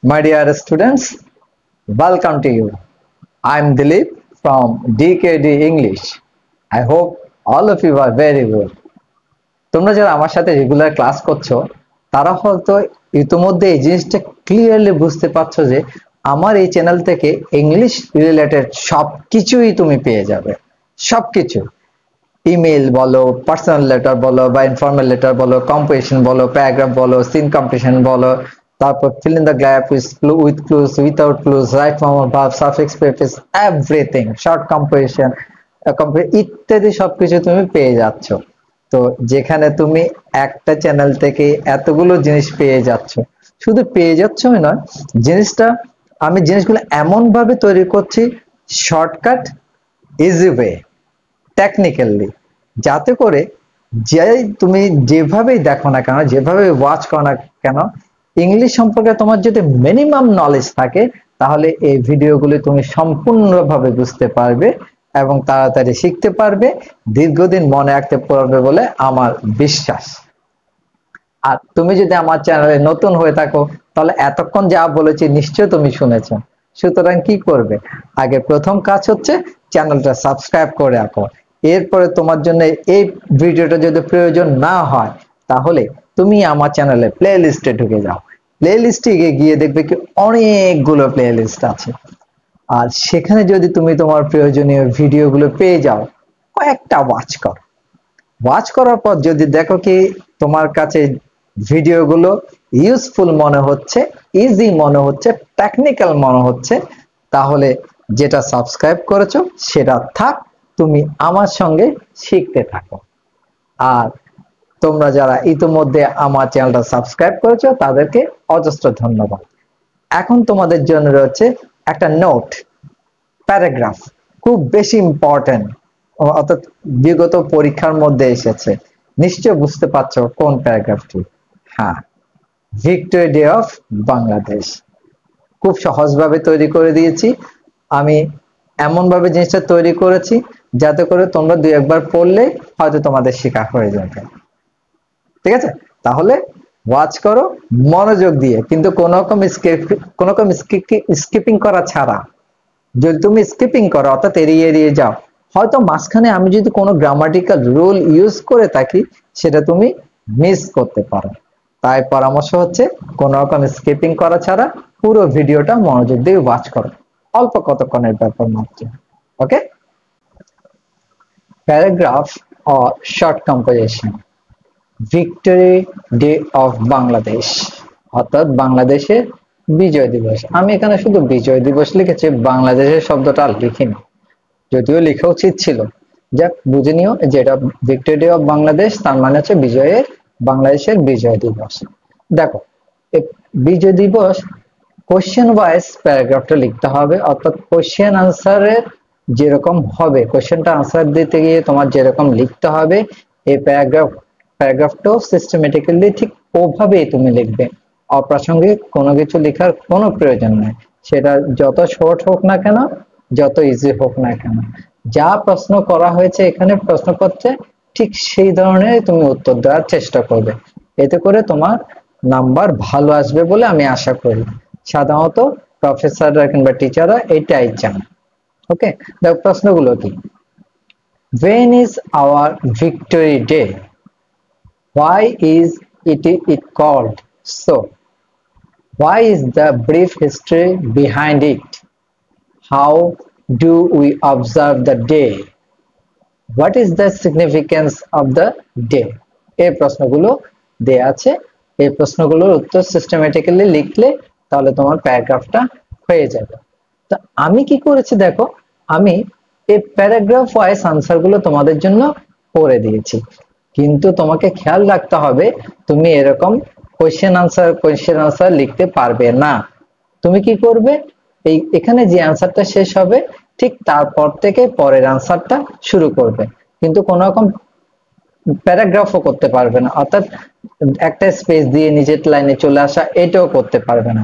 My dear students, welcome to you. I am Dilip from DKD English. I hope all of you are very good. তোমরা যারা আমার সাথে regular class করছো তারা হয়তো ইতিমধ্যে এই জিনিসটা ক্লিয়ারলি বুঝতে পারছো যে আমার এই চ্যানেল থেকে ইংলিশ রিলেটেড সবকিছুই তুমি পেয়ে যাবে। সবকিছু, ইমেল বলো, পার্সোনাল লেটার বলো বা ইনফর্মাল লেটার বলো, কম্পোজিশন বলো, প্যারাগ্রাফ বলো, সিন কম্পিটিশন বলো, তারপর fill in the gap with clues, without clues, right form of verb, suffix, prefix, everything, short composition, ইত্যাদি সবকিছু তুমি পেয়ে যাচ্ছ। তো যেখানে তুমি একটা চ্যানেল থেকে এতগুলো জিনিস পেয়ে যাচ্ছ, শুধু পেয়ে যাচ্ছই নয়, আমি জিনিসগুলো এমন ভাবে তৈরি করছি, শর্টকাট, ইজি ওয়ে, টেকনিক্যালি, যাতে করে তুমি যেভাবেই দেখো না কেন, যেভাবে ওয়াচ করো না কেন, ইংলিশ সম্পর্কে তোমার যদি মিনিমাম নলেজ থাকে তাহলে এই ভিডিওগুলি তুমি সম্পূর্ণভাবে বুঝতে পারবে এবং তাড়াতাড়ি শিখতে পারবে, দীর্ঘদিন মনে রাখতে পারবে বলে আমার বিশ্বাস। আর তুমি যদি আমার চ্যানেলে নতুন হয়ে থাকো তাহলে এতক্ষণ যা বলেছি নিশ্চয় তুমি শুনেছো। সুতরাং কি করবে, আগে প্রথম কাজ হচ্ছে চ্যানেলটা সাবস্ক্রাইব করে রাখো। এরপরে তোমার জন্য এই ভিডিওটা যদি প্রয়োজন না হয় তাহলে তুমি আমার চ্যানেলে প্লে লিস্টে ঢুকে যাও। প্লে লিস্টে গিয়ে দেখবে কি অনেকগুলো প্লে লিস্ট আছে, আর সেখানে যদি তুমি তোমার প্রয়োজনীয় ভিডিওগুলো পেয়ে যাও, কয়েকটা ওয়াচ করার পর যদি দেখো কি তোমার কাছে ভিডিওগুলো ইউজফুল মনে হচ্ছে, ইজি মনে হচ্ছে, টেকনিক্যাল মনে হচ্ছে, তাহলে যেটা সাবস্ক্রাইব করেছো সেটা থাক, তুমি আমার সঙ্গে শিখতে থাকো। আর তোমরা যারা ইতিমধ্যে আমার চ্যানেলটা সাবস্ক্রাইব করেছো তাদেরকে অজস্র ধন্যবাদ। এখন তোমাদের জন্য রয়েছে একটা নোট, প্যারাগ্রাফ, খুব বেশি ইম্পর্টেন্ট, অর্থাৎ বিগত পরীক্ষার মধ্যে এসেছে। নিশ্চয় বুঝতে পারছো কোন প্যারাগ্রাফটি। হ্যাঁ, ভিক্টোরি ডে অফ বাংলাদেশ। খুব সহজভাবে তৈরি করে দিয়েছি আমি, এমন ভাবে জিনিসটা তৈরি করেছি যাতে করে তোমরা দুই একবার পড়লে হয়তো তোমাদের শেখা হয়ে যাবে। ঠিক আছে, তাহলে ওয়াচ করো মনোযোগ দিয়ে, কিন্তু কোনো রকম স্কিপিং করা ছাড়া। যদি তুমি স্কিপিং করো অর্থাৎ এড়িয়ে যাও, হয়তো মাঝখানে আমি যদি কোনো গ্রামাটিক্যাল রুল ইউজ করে থাকি সেটা তুমি মিস করতে পারো। তাই পরামর্শ হচ্ছে কোনো রকম স্কিপিং করা ছাড়া পুরো ভিডিওটা মনোযোগ দিয়ে ওয়াচ করো, অল্প কতক্ষণের ব্যাপার মাত্র। Okay, paragraph or short composition. Victory day of Bangladesh, অর্থাৎ বাংলাদেশের বিজয় দিবস। আমি এখানে শুধু বিজয় দিবস লিখেছি, বাংলাদেশের শব্দটা লিখিনি, যদিও লেখা উচিত ছিল। যাক, বুঝে নিও যেটা ভিক্টোরি ডে অফ বাংলাদেশ, তার মানে হচ্ছে বাংলাদেশের বিজয় দিবস। দেখো, বিজয় দিবস কোশ্চেন ওয়াইজ প্যারাগ্রাফটা লিখতে হবে, অর্থাৎ কোশ্চেন আনসারের যেরকম হবে, কোশ্চেনটা আনসার দিতে গিয়ে তোমার যেরকম লিখতে হবে, এই প্যারাগ্রাফটাও সিস্টেমেটিক্যালি ঠিক ওভাবেই তুমি লিখবে। অপ্রাসঙ্গিক কোনো কিছু লেখার কোনো প্রয়োজন নেই, সেটা যত শর্ট হোক না কেন, যত ইজি হোক না কেন। যা প্রশ্ন করা হয়েছে এখানে প্রশ্নপত্রে ঠিক সেই ধরনের তুমি উত্তর দেওয়ার চেষ্টা করবে, এতে করে তোমার নাম্বার ভালো আসবে বলে আমি আশা করি। সাধারণত প্রফেসররা কিংবা টিচাররা এটাই চান। ওকে, দেখো প্রশ্নগুলো কি। When is our victory day? Why is it called so? Why is the brief history behind it? How do we observe the day? What is the significance of the day? এই প্রশ্নগুলো দেয়া আছে, এই প্রশ্নগুলোর উত্তর সিস্টেমেটিক্যালি লিখলে তাহলে তোমার প্যারাগ্রাফটা হয়ে যাবে। তো আমি কি করেছি দেখো, আমি এই প্যারাগ্রাফ ওয়াইজ আনসার গুলো তোমাদের জন্য করে দিয়েছি, কিন্তু তোমাকে খেয়াল রাখতে হবে তুমি এরকম কোশ্চেন আনসার লিখতে পারবে না। তুমি কি করবে, এখানে যে আনসারটা শেষ হবে ঠিক তারপর থেকে পরের আনসারটা শুরু করবে, কিন্তু কোন রকম প্যারাগ্রাফও করতে পারবে না, অর্থাৎ একটা স্পেস দিয়ে নিজের লাইনে চলে আসা, এটাও করতে পারবে না।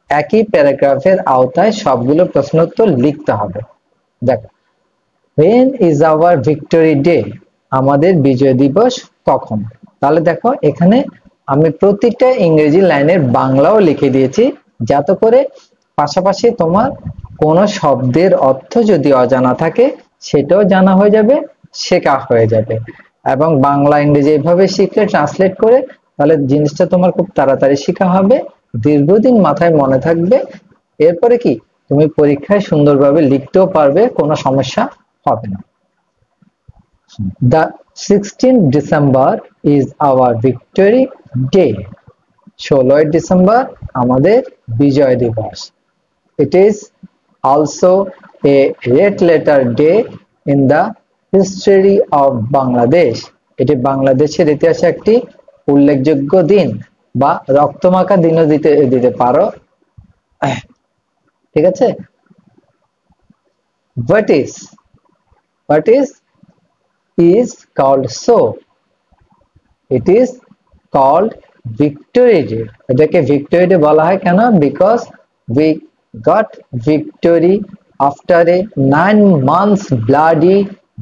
একই প্যারাগ্রাফের আওতায় সবগুলো প্রশ্ন উত্তর লিখতে হবে। দেখো, when is our victory day? আমাদের বিজয় দিবস কখন? তাহলে দেখো এখানে আমি প্রত্যেকটা ইংরেজি লাইনের বাংলাও লিখে দিয়েছি, যাতে করে পাশাপাশি তোমার কোনো শব্দের অর্থ যদি অজানা থাকে সেটাও জানা হয়ে যাবে, শেখা হয়ে যাবে। এবং বাংলা ইংরেজি এইভাবে শিখলে ট্রান্সলেট করে তাহলে জিনিসটা তোমার খুব তাড়াতাড়ি শেখা হবে, দীর্ঘদিন মাথায় মনে থাকবে। এরপরে কি তুমি পরীক্ষায় সুন্দরভাবে লিখতেও পারবে, কোনো সমস্যা হবে না। The 16th December is our victory day. 16ই ডিসেম্বর আমাদের বিজয় দিবস। It is also a red letter day in the history of Bangladesh. এটি বাংলাদেশের ইতিহাসে একটি উল্লেখযোগ্য দিন বা রক্তমাখা দিনও দিতে পারো। ঠিক আছে? What is called so? It is called victory day. এটাকে victory day বলা হয় কেন? Because we got victory after a 9 months bloody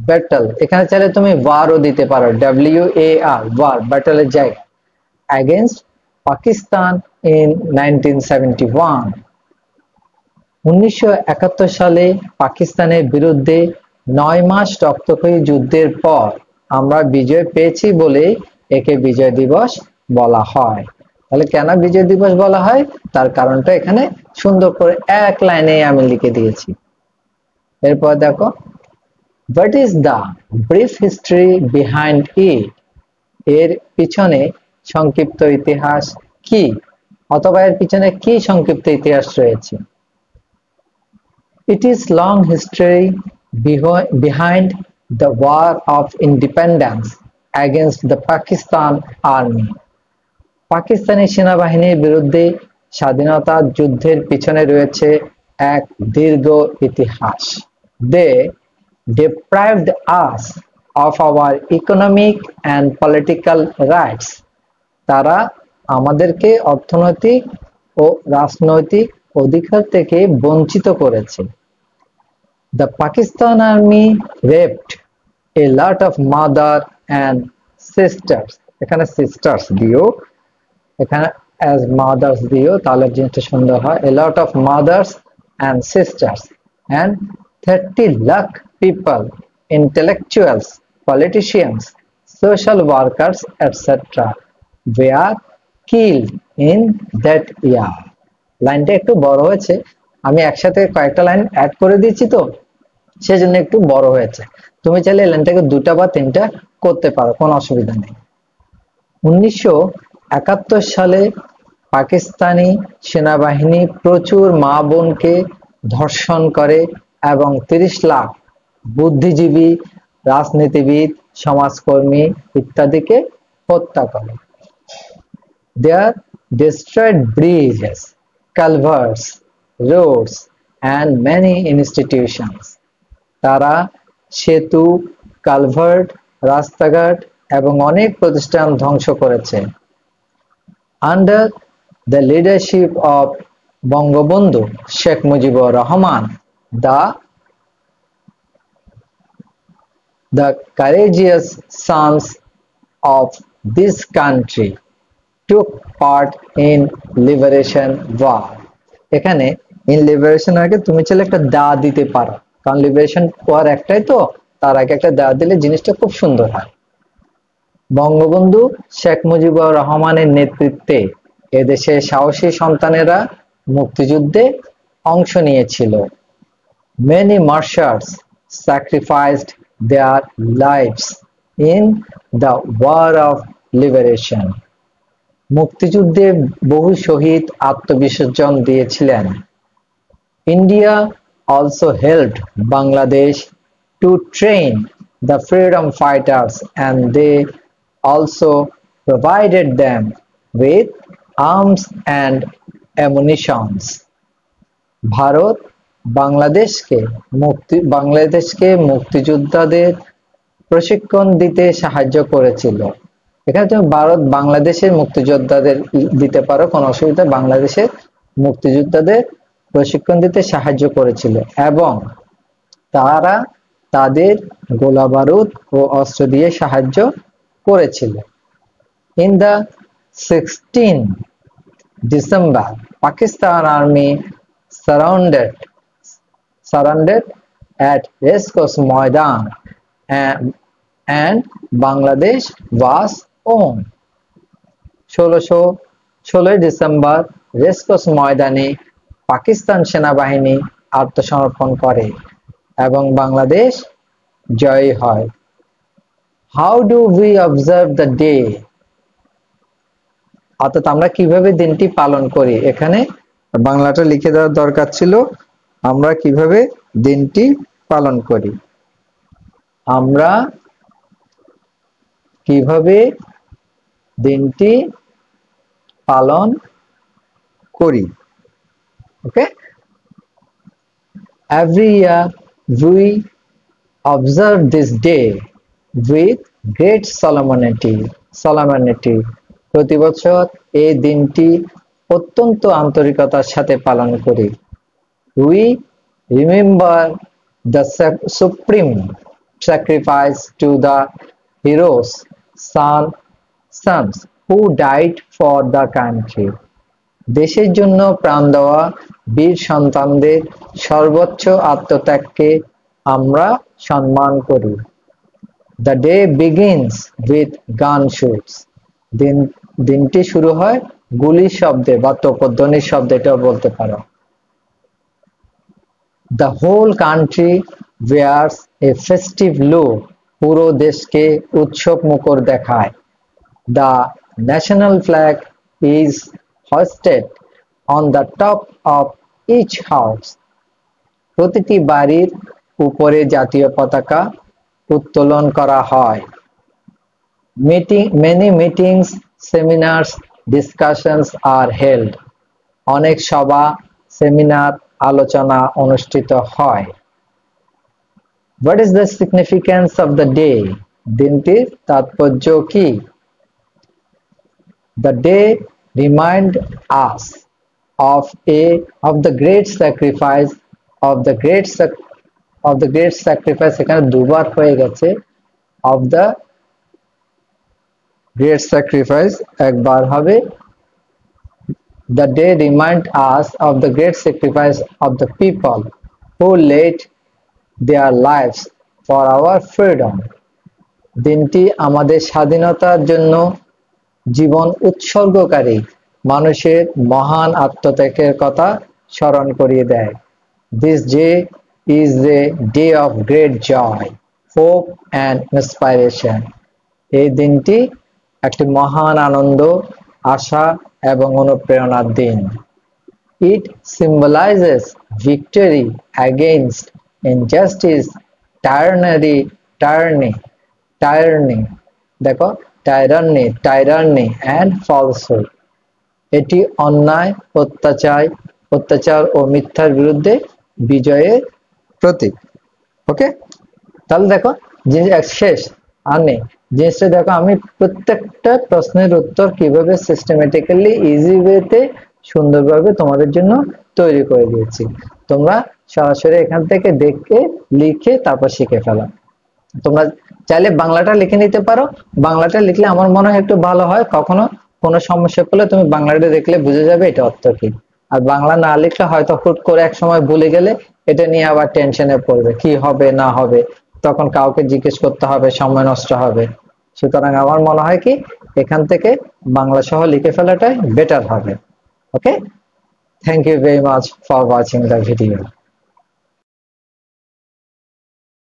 battle. এখানে চাইলে তুমি warও দিতে পারো, WAR, war, battle এর জায়গা, against Pakistan in 1971. 1971 সালে পাকিস্তানের বিরুদ্ধে 9 মাস রক্তক্ষয়ী যুদ্ধের পর আমরা বিজয় পেয়েছি বলে একে বিজয় দিবস বলা হয়। তাহলে কেন বিজয় দিবস বলা হয় তার কারণটা এখানে সুন্দর করে এক লাইনে আমি লিখে দিয়েছি। এরপর দেখো, what is the brief history behind it? এর পিছনে সংক্ষিপ্ত ইতিহাস কি, অথবা এর পিছনে কি সংক্ষিপ্ত ইতিহাস রয়েছে? It is long history behind the war of independence against the Pakistan army. Pakistani সেনাবাহিনীর বিরুদ্ধে স্বাধীনতা যুদ্ধের পিছনে রয়েছে এক দীর্ঘ ইতিহাস। They deprived us of our economic and political rights. তারা আমাদেরকে অর্থনৈতিক ও রাজনৈতিক অধিকার থেকে বঞ্চিত করেছে। The Pakistan army raped a lot of mother and sisters. এখানে sisters দিও, এখানে as mothers দিও, তাহলে জিনিসটা সুন্দর হয়। A lot of mothers and sisters and 30 lakh people, intellectuals, politicians, social workers, etc. were killed in that year. লাইনটা একটু বড় হয়েছে, আমি একসাথে কয়েকটা লাইন অ্যাড করে দিয়েছি তো সেজন্য একটু বড় হয়েছে। তুমি চাইলে লাইনটাকে দুটা বা তিনটা করতে পারো, কোনো অসুবিধা নেই। 1971 সালে পাকিস্তানি সেনাবাহিনী প্রচুর মা বোনকে ধর্ষণ করে এবং 30 লাখ বুদ্ধিজীবী, রাজনীতিবিদ, সমাজকর্মী ইত্যাদিকে হত্যা করে। They destroyed bridges, culverts, roads and many institutions. তারা সেতু, কালভার্ট, রাস্তাঘাট এবং অনেক প্রতিষ্ঠান ধ্বংস করেছে। Under the leadership of Bangabandhu Sheikh Mujibur Rahman, the courageous sons of this country took part in liberation war. এখানে in liberation আগে তুমি চাইলে একটা দা দিতে পারো, কারণ লিবারেশন ওয়ার একটাই তো, তার আগে একটা দা দিলে জিনিসটা খুব সুন্দর হয়। বঙ্গবন্ধু শেখ মুজিবুর রহমানের নেতৃত্বে এদেশের সাহসী সন্তানেরা মুক্তিযুদ্ধে অংশ নিয়েছিল। Many martyrs sacrificed their lives in the war of liberation. মুক্তিযুদ্ধে বহু শহীদ আত্মবিসর্জন দিয়েছিলেন। India also helped Bangladesh to train the freedom fighters and they also provided them with arms and ammunitions. Bharat বাংলাদেশকে মুক্তিযোদ্ধাদের প্রশিক্ষণ দিতে সাহায্য করেছিল। এখানে তুমি ভারত বাংলাদেশের মুক্তিযোদ্ধাদের দিতে পারো, কোনো অসুবিধা। বাংলাদেশের মুক্তিযোদ্ধাদের প্রশিক্ষণ দিতে সাহায্য করেছিল এবং তারা তাদের গোলা বারুদ ও অস্ত্র দিয়ে সাহায্য করেছিল। In the December, Pakistan army surrounded surrounded at Rescos Maidan and Bangladesh was won. 16 December racecourse ময়দানে পাকিস্তান সেনাবাহিনী আত্মসমর্পণ করে এবং বাংলাদেশ জয়ী হয়। How do we observe the day? অর্থাৎ আমরা কিভাবে দিনটি পালন করি, এখানে বাংলাটা লিখে দেওয়ার দরকার ছিল। আমরা কিভাবে দিনটি পালন করি, আমরা কিভাবে দিনটি পালন করি। ওকে, every year we observe this day with great solemnity. প্রতি বছর এই দিনটি অত্যন্ত আন্তরিকতার সাথে পালন করি। We remember the supreme sacrifice to the heroes sons who died for the country. দেশের জন্য প্রাণ দেওয়া বীর সন্তানদের সর্বোচ্চ আত্মত্যাগকে আমরা সম্মান করি। The day begins with gunshots. দিনটি শুরু হয় গুলির শব্দে বা তোপধ্বনির শব্দে, এটাও বলতে পারো। The whole country wears a festive look. পুরো দেশকে উৎসব মুখর দেখায়। The national flag is hoisted on the top of each house. প্রতিটি বাড়ির উপরে জাতীয় পতাকা উত্তোলন করা হয়। Many meetings, seminars, discussions are held. অনেক সভা, সেমিনার, আলোচনা অনুষ্ঠিত হয়। What is the significance of the day? দিনটির তাৎপর্য কি? The day reminds us of the great sacrifice এখানে দুবার হয়ে গেছে। of the great sacrifice একবার হবে। The day reminds us of the great sacrifice of the people who laid their lives for our freedom. দিনটি আমাদের স্বাধীনতার জন্য জীবন উৎসর্গকারী মানুষের মহান আত্মত্যাগের কথা স্মরণ করিয়ে দেয়। This day is a day of great joy, hope and inspiration. এই দিনটি একটি মহান আনন্দ, আশা এবং অনুপ্রেরণার দিন। It symbolizes victory against injustice, tyranny, দেখো tyranny and falsehood. এটি অন্যায়, অত্যাচার ও মিথ্যার বিরুদ্ধে বিজয়ের প্রতীক। ওকে, তাহলে দেখো জিনিস শেষ আর নেই। জিনিসটা দেখো, আমি প্রত্যেকটা প্রশ্নের উত্তর কিভাবে সিস্টেমেটিক্যালি ইজি ওয়েতে সুন্দরভাবে তোমাদের জন্য তৈরি করে দিয়েছি। তোমরা সরাসরি এখান থেকে দেখে লিখে তারপর শিখে ফেলা। তোমরা চাইলে বাংলাটা লিখে নিতে পারো। বাংলাটা লিখলে আমার মনে হয় একটু ভালো হয়। কখনো কোনো সমস্যা পড়লে তুমি বাংলাটা দেখলে বুঝে যাবে এটা অর্থ কি। আর বাংলা না লিখলে হয়তো হুট করে এক সময় ভুলে গেলে এটা নিয়ে আবার টেনশনে পড়বে, কি হবে না হবে, তখন কাউকে জিজ্ঞেস করতে হবে, সময় নষ্ট হবে। সুতরাং আমার মনে হয় কি এখান থেকে বাংলা সহ লিখে ফেলাটাই বেটার হবে। Okay, thank you very much for watching the video.